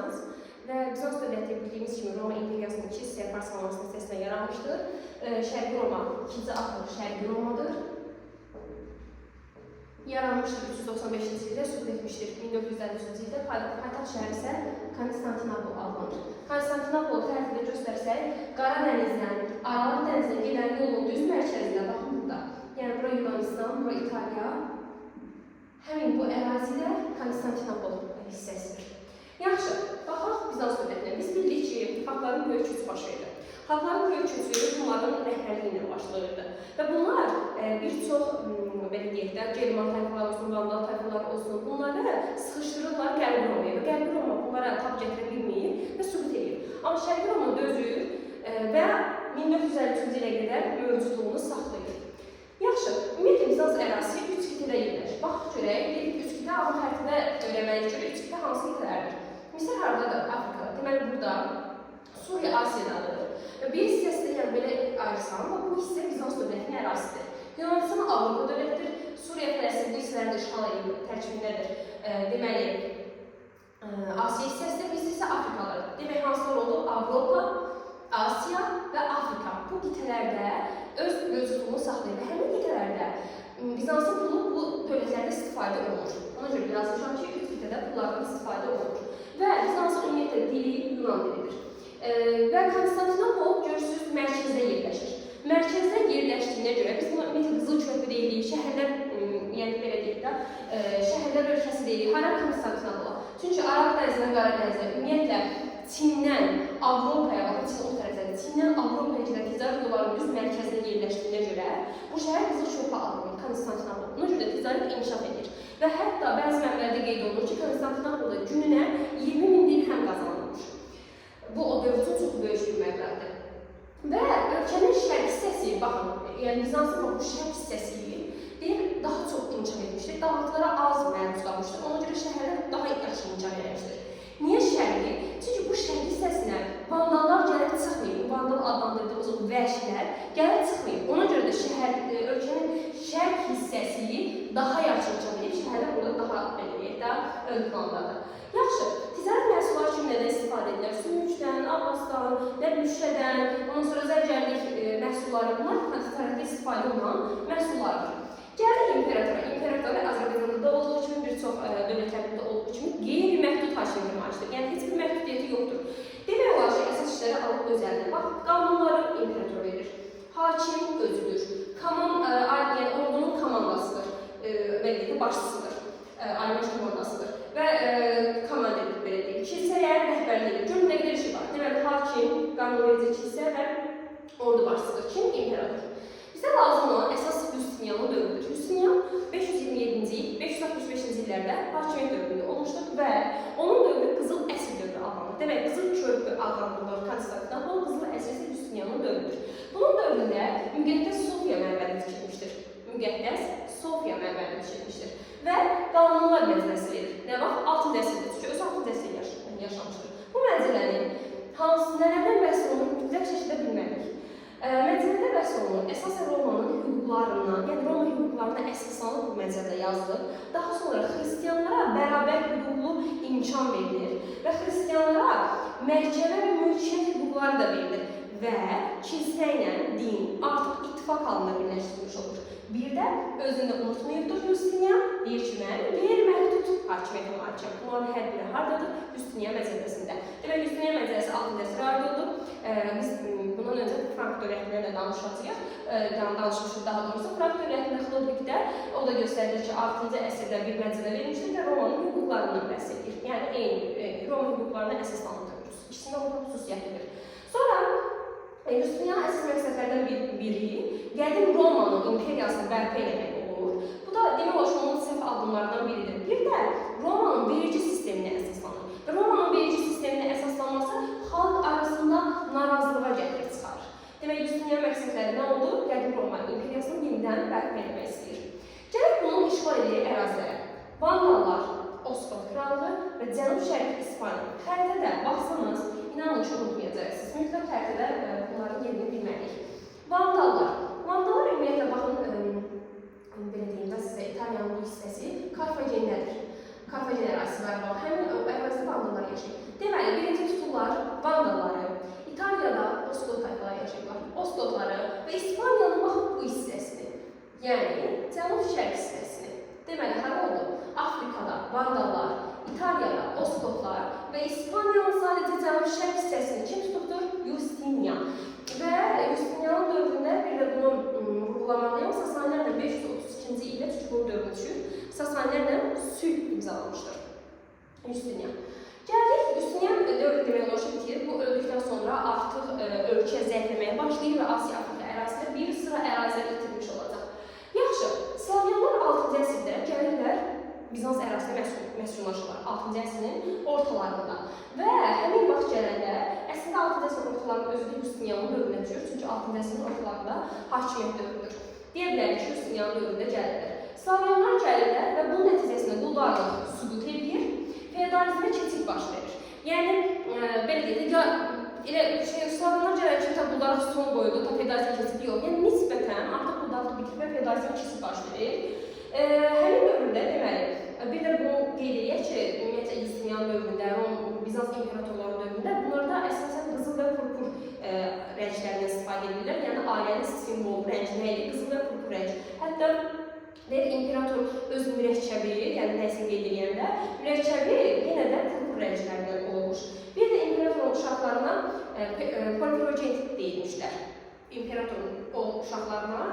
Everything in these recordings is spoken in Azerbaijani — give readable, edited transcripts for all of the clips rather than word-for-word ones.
Bizans. Və Bizans dövləti bildiyimiz kimi Roma imperiyasının iki hissəyə parçalanması nəticəsində yaranmışdır. Şərqi Roma, ikinci adlı Şərqi Romadır. Yaranmışdır 395-ci ildə, süqut etmişdir 1953-cü ildə. Paytaxt şəhəri isə Konstantinopol adlanır. Konstantinopol xəritədə göstərsək, Qara dənizdən, Aralıq dənizdən gedən yolun düz mərkəzində, baxın burada. Yəni, bura Yunanistan, bura İtaliya. Həmin bu ərazidə Konstantinopol hissəsidir. Yaxşı, baxaq Bizans dövlətinə. Biz bildik ki, xalqların böyük köçü baş verir. Xalqların böyük köçü bunların rəhbərliyi ilə başlayırdı. Və bunlar bir çox, belə deyək də, German tayfalar olsun, Vandal tayfalar olsun, bunları sıxışdırırlar Qərbi Romaya və Qərbi Roma bunlara tab gətirə bilməyir və süqut edir. Amma Şərqi Roma dözür və 1953-cü ilə qədər mövcudluğunu saxlayır. Yaxşı, ümumiyyətlə Bizans ərazisi 3 qitədə yerləşir. Baxaq görək, dedik 3 qitə, amma xəritədə öyrənməliyik ki, 3 qitə hansı qitələrdir? Misir haradadır? Afrika. Deməli, burada Suriya Asiyadadır. Və bir hissəsi yəni belə ayırsan, bu hissə Bizans dövlətinin ərazisidir. Yunanistan Avropa dövlətidir. Suriya Fələstin bu hissələrdə işğal edilib, tərkibindədir. Deməli, Asiya hissəsidir, bu hissə Afrikadır. Demək, hansılar oldu? Avropa, Asiya və Afrika. Bu qitələrdə öz mövcudluğunu saxlayır və həmin qitələrdə Bizansın pulu bu dövlətlərdə istifadə olunur. Ona görə yazmışam ki, 3 qitədə pullardan istifadə olunur. Və Bizansın ümumiyyətlə dili Yunan dilidir. Və Konstantinopol görürsünüz mərkəzdə yerləşir. Mərkəzdə yerləşdiyinə görə biz buna ümumiyyətlə qızıl körpü deyirik, şəhərlər, yəni belə deyək də, şəhərlər ölkəsi deyirik. Hara Konstantinopola? Çünki Aralıq dənizindən Qara dənizə, ümumiyyətlə Çindən Avropaya, baxın Çin o tərəfdədir, Çindən Avropaya gedən ticarət yollarının düz mərkəzində yerləşdiyinə görə bu şəhər qızıl körpü adlanır, Konstantinopol. Buna görə də ticarət inkişaf edir. Və hətta bəzi mənbələrdə qeyd olunur ki, Konstantinopolda gününə 20.000 dirhəm qazanılmış. Bu, o dövr üçün çox böyük bir məbləğdir. Və ölkənin şərq hissəsi, baxın, yəni Bizansın bu şərq hissəsi daha çox inkişaf etmişdir, dağıntılara az məruz qalmışdır, ona görə şəhərlər daha yaxşı inkişaf etmişdir. Niyə şərqi? Çünki bu şərq hissəsinə vandallar gəlib çıxmayıb, bu vandal adlandırdığımız o vəhşilər gəlib çıxmayıb. Ona görə də ölkənin şərq hissəsi daha yaxşı inkişaf edib, şəhərlər burada daha ön plandadır. Yaxşı, ticarət məhsulları kimi nədən istifadə edilir? Sümükdən, ağacdan, şüşədən, ondan sonra zərgərlik məhsulları, bunlar ticarətdə istifadə olunan məhsullardır. Gəldik imperatora. İmperator Azərbaycanda da olduğu kimi, bir çox dövlətlərdə olduğu kimi qeyri-məhdud hakimiyyətə malikdir. Yəni, heç bir məhdudiyyəti yoxdur. Demək olar ki, əsas işləri alıb öz əlinə. Bax, qanunları imperator verir. Hakim özüdür. Yəni, ordunun komandasıdır. Belki başçısıdır. Aybaş komandasıdır. Və komandir belə deyil. Kilsəyə rəhbərliyi. Görün, nə qədər işi var. Deməli, hakim, qanunverici kilsə və ordu başçısıdır. Kim? İmperator. Bizə lazım olan əsas Justinianın dövrüdür. Justinian 527-ci il, 565-ci illərdə hakimiyyət dövründə olmuşdur və onun dövrü Qızıl əsr dövrü adlanır. Demək, Qızıl körpü adlandırılır Konstantinopol, Qızıl əsr isə Justinianın dövrüdür. Bunun dövründə Müqəddəs Sofiya məbədi tikilmişdir. Müqəddəs Sofiya məbədi tikilmişdir və qanunlar məcəlləsi verir. Nə vaxt? 6-cı əsrdə, çünki öz 6-cı əsrdə yaşamışdır. Bu məcəllənin nələrdən bəhs olunur, mütləq şəkildə bilməliyik. Məcəllədə bəhs olunur, əsasən Romanın hüquqlarından, yəni Roma hüquqlarına əsaslanıb bu məcəllədə yazılır. Daha sonra xristiyanlara bərabər hüquqlu imkan verilir və xristiyanlara məhkəmə və mülkiyyət hüquqları da verilir və kilsə ilə din artıq ittifaq halında birləşdirilmiş olur. Bir də özündə unutmayıbdır Justinian, deyir ki, mən qeyri-məhdud hakimiyyətə malikəm. Bunların hər biri haradadır? Justinian məcəlləsində. Demək, Justinian məcəlləsi 6-cı əsrə aid oldu. Biz bundan öncə Frank dövlətlərlə danışacağıq. Danışmışıq daha doğrusu. Frank dövlətində Xlodvikdə o da göstərilir ki, 6-cı əsrdə bir məcəllə verilmişdir və Romanın hüquqlarından bəhs edir. Yəni, eyni Roma hüquqlarına əsaslandırılır. İkisində orada xüsusiyyətlidir. Sonra Justinian əsas məqsədlərdən biri qədim Romanın imperiyasını bərpa eləmək olur. Bu da demək olar ki, onun səhv addımlarından biridir. Bir də Romanın vergi sisteminə əsaslanır. Və Romanın vergi sisteminə əsaslanması xalq arasında narazılığa gətirib çıxarır. Demək, Justinian məqsədləri nə oldu? Qədim Roma imperiyasını yenidən bərpa eləmək istəyir. Gələk bunun işğal etdiyi ərazilərə. Vandallar, Osqat kralığı və cənub-şərq İspaniya. Xəritədə baxsanız, inanın ki, unutmayacaqsınız. Mütləq xəritədə bunların yerini bilməliyik. Vandallar. Vandallar ümumiyyətlə, baxın, belə deyim də sizə, İtaliyanın bu hissəsi Karfagenlədir. Karfagen ərazisi var. Həmin ərazisi vandallar yaşayır. Demək, və İspaniyanın sadəcə cənub-şərq hissəsini kim tutubdur? Justinian. Və Justinianın dövründə bir də bunu vurğulamalıyam. Sasanilərlə 532-ci ildə Çuqur dövrü düşür. Sasanilərlə sülh imzalamışdır Justinian. Gəldik, Justinian dövrü demək olar ki, bitir. Bu öldükdən sonra artıq ölkə zəifləməyə başlayır və Asiya-Afrika ərazisində bir sıra ərazilər itirmiş olacaq. Yaxşı, Slavyanlar 6-cı əsrdə gəlirlər Bizans ərazisində məskunlaşırlar 6-cı əsrin ortalarında. Və həmin vaxt gələndə, əslində 6-cı əsrin ortalarında özü də Justinianın dövrünə düşür, çünki 6-cı əsrin ortalarında hakimiyyət dövrüdür. Deyə bilərik ki, Justinianın dövründə gəlirlər. Slavyanlar gəlirlər və bunun nəticəsində quldarlıq süqut edir, feodalizmə keçid baş verir. Yəni, belə deyək, Slavyanlar gələn kimi quldarlıq son qoyuldu, feodalizmə keçid yox. Yəni, nisbətən artıq quldarlıq bitir və feodalizmə keçid baş verir. Həmin dövründə deməli, bir də bunu qeyd edək ki, ümumiyyətlə Justinian dövründə, Bizans imperatorları dövründə bunlarda əsasən qızıl və purpur rənglərindən istifadə edirlər. Yəni, ailənin simvol rəngi nə idi? Qızıl və purpur rəng. Hətta imperator öz mürəkkəbi, yəni nəsə qeyd edəndə, mürəkkəbi yenə də purpur rənglərindən olmuş. Bir də imperatorun uşaqlarına porfirogenit deyilmişlər. İmperatorun o uşaqlarına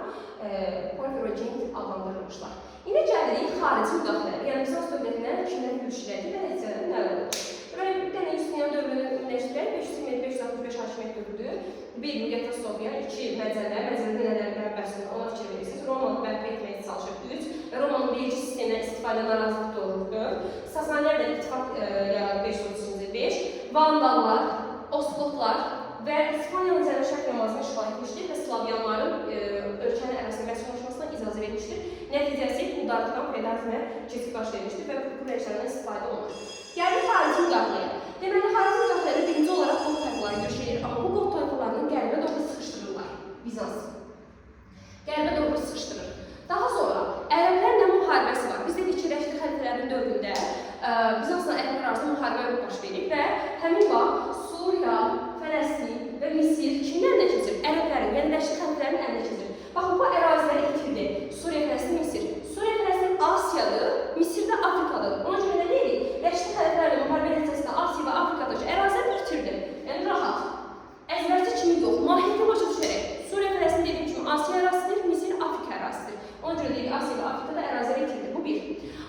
porfirogenit adlandırılmışlar. İndi gəlirik xarici müdaxilələri, yəni Bizans dövlətinə kimlər yürüşlədi və nəticələri nələr oldu? Böyle bir dənə Justinian dövrünü ümumiləşdirək, 527-565 hakimiyyət dövrüdür. 1. Müqəddəs Sofiya, 2. Məcəllə, məcəllədə nələrdən bəhsdir, ona fikir verirsiniz. Romanı bərpa etməyə çalışır 3. Və Romanın verici sistemindən istifadə narazılıq doğurur. Sasanilərlə ittifaq yaradı 535. Vandallar, Oskotlar və İspaniyanın cənub-şərq Ramazını işğal etmişdir və Slavyanların ölkənin ərazisində məskunlaşmasına icazə vermişdir. Nəticəsi quldarlıqdan feodalizmə keçid baş vermişdir və bu rənglərdən istifadə olunur. Gəlir xarici müdaxiləyə. Deməli, xarici müdaxilədə birinci olaraq qot tayfaları görüşür, amma bu qot tayfalarının qərbə doğru sıxışdırırlar Bizans. Qərbə doğru sıxışdırır. Daha sonra ərəblərlə müharibəsi var. Biz dedik ki, Rəşidi xəlifələrin dövründə Bizansla ərəblər arasında müharibə baş verir və həmin vaxt Suriya, Fələstin və Misir kimlərin əlinə keçir? Ərəblərin, yəni Rəşidi xəlifələrin əlinə keçir. Baxın, bu əraziləri itirdi. Suriya, Fələstin, Misir. Suriya, Fələstin Asiyadır, Misir də Afrikadır. Ona görə nə deyirik? Rəşidi xəlifələrlə müharibə nəticəsində Asiya və Afrikadakı əraziləri itirdi. Yəni, rahat. Əzbərci kimi yox, mahiyyətə başa düşərək. Suriya, Fələstin dediyim kimi Asiya ərazisidir, Misir Afrika ərazisidir. Ona görə deyirik, Asiya və Afrikada əraziləri itirdi. Bu bir.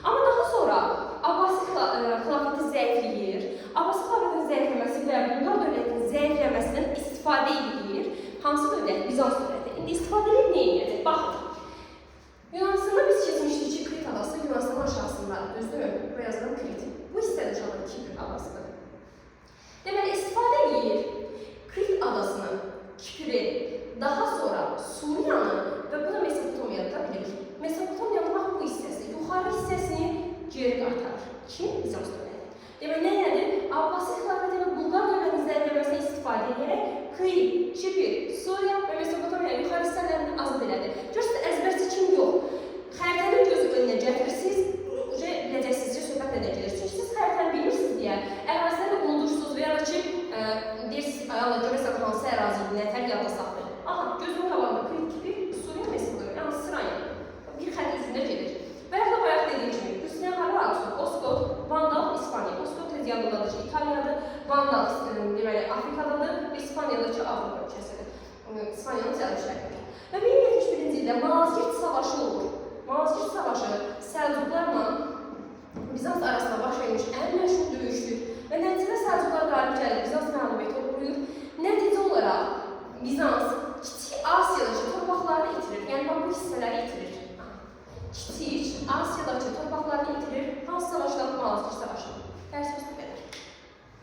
Amma daha sonra Abbasi xilafəti zəifləyir. Abbasi xilafətin zəifləməsi və Bulqar dövlətinin zəifləməsindən istifadə edilir. Hansı dövlət? Bizans dövləti. İndi istifadə edib nə edəcək? Baxın. Yunanistan'da biz keçmişdik ki, Krit adası Yunanistanın aşağısındadır. Düzdür? Buraya yazılan Krit. Bu hissədə uşaqlar Kipr adasıdır. Deməli, istifadə edir Krit adasını, Kipri, daha sonra Suriyanı və bu da Mesopotamiyada bilir. Mesopotamiyanın bax bu hissəsi, yuxarı hissəsini geri qaytarır. Kim? Bizans dövləti. Deməli, nə yəni? Abbasi xilafəti və Bulqar dövlətinin zəifləməsini istifadə edərək Krit, Kipr, Suriya və Mesopotamiya yuxarı hissələrini azad elədi. Görürsünüz, əzbərçi kim yox. Xəritənin gözü önünə gətirirsiniz, biləcəksiniz ki, söhbət nədən gedir. Çünki siz xəritəni bilirsiniz deyə, əraziləri unudursunuz və ya da ki, deyirsiniz, ayağla görəsən hansı əraziydi, nə fərq yadda saxlayın. Aha, gözünün qabağında Krit, Kipr, Suriya, Mesopotamiya, yəni sırayla bir xətt üzründə gedir. Və ya da bayaq dediyim kimi, Justinian hara Oskot, Vandal, İspaniya. Oskot tez yanındadır ki, İtaliyadır, Vandal deməli Afrikadadır, İspanyadakı Avropa ölkəsidir. İspaniyanın cənub-şərqidir. Və 1071-ci ildə Malazgirt savaşı olur. Malazgirt savaşı Səlcuqlarla Bizans arasında baş vermiş ən məşhur döyüşdür. Və nəticədə Səlcuqlar qalib gəlir, Bizans məğlubiyyətə uğrayır. Nəticə olaraq Bizans Kiçik Asiyadakı torpaqlarını itirir. Yəni, bu hissələri itirir. Kiçik Asiyadakı